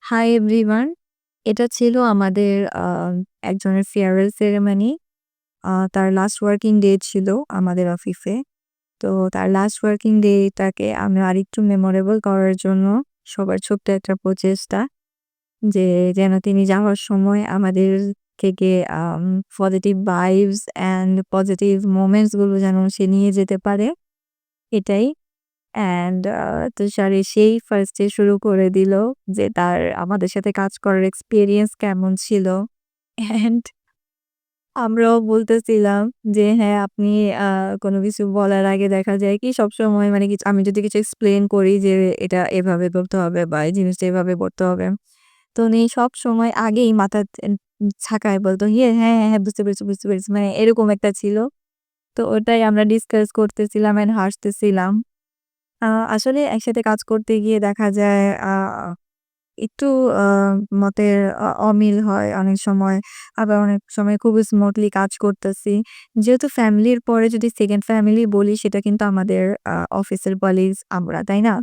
Hi everyone. এটা ছিল আমাদের একজনের ফেয়ারওয়েল সেরেমনি। তার লাস্ট ওয়ার্কিং ডে ছিল আমাদের অফিসে। তো তার লাস্ট ওয়ার্কিং ডেটাকে আমরা আরেকটু মেমোরেবল করার জন্য সবার ছোট্ট একটা প্রচেষ্টা যে যেন তিনি যাওয়ার সময় আমাদের থেকে positive vibes and positive moments গুলো যেন সে নিয়ে যেতে পারে এটাই। অ্যান্ড তুষার এসেই ফার্স্ট এ শুরু করে দিল যে তার আমাদের সাথে কাজ করার এক্সপেরিয়েন্স কেমন ছিল। অ্যান্ড আমরাও বলতেছিলাম যে হ্যাঁ, আপনি আ কোনো কিছু বলার আগে দেখা যায় কি সবসময় মানে আমি যদি কিছু এক্সপ্লেইন করি যে এটা এভাবে করতে হবে বা এই জিনিসটা এভাবে করতে হবে। তো উনি সবসময় আগেই মাথা ঝাঁকায় বলত, "ইয়ে হ্যাঁ, হ্যাঁ, হ্যাঁ, বুঝতে পেরেছি, বুঝতে পেরেছি।" মানে এরকম একটা ছিল। তো ওটাই আমরা ডিসকাস করতেছিলাম অ্যান্ড হাসতেছিলাম। আ আসলে একসাথে কাজ করতে গিয়ে দেখা যায় একটু আ মতের অমিল হয় অনেক সময়। আবার অনেক সময় খুবই স্মুথলি কাজ করতেছি। যেহেতু ফ্যামিলির পরে যদি সেকেন্ড ফ্যামিলি বলি সেটা কিন্তু আমাদের অফিসের কলিগস আমরা, তাই না?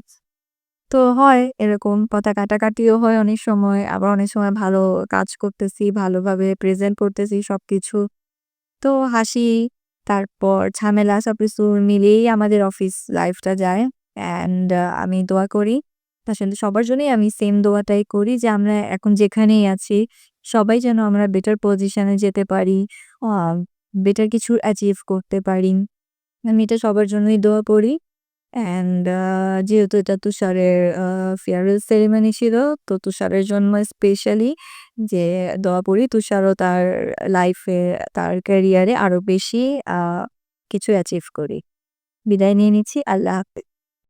তো হয় এরকম কথা কাটাকাটিও হয় অনেক সময়। আবার অনেক সময় ভালো কাজ করতেছি, ভালোভাবে প্রেজেন্ট করতেছি সবকিছু। তো হাসি, তারপর ঝামেলা সবকিছু মিলিয়েই আমাদের অফিস লাইফটা যায়। অ্যান্ড আমি দোয়া করি। আসলে সবার জন্যই আমি সেম দোয়াটাই করি যে আমরা এখন যেখানেই আছি সবাই যেন আমরা বেটার পজিশনে যেতে পারি। আ বেটার কিছু অ্যাচিভ করতে পারি। আমি এটা সবার জন্যই দোয়া করি। অ্যান্ড যেহেতু এটা তুষারের ফেয়ারওয়েল সেরিমনি ছিল, তো তুষারের জন্য স্পেশালি যে দোয়া করি তুষারও তার লাইফে, তার ক্যারিয়ারে আরো বেশি আ কিছু অ্যাচিভ করি। বিদায় নিয়ে নিচ্ছি। আল্লাহ হাফেজ।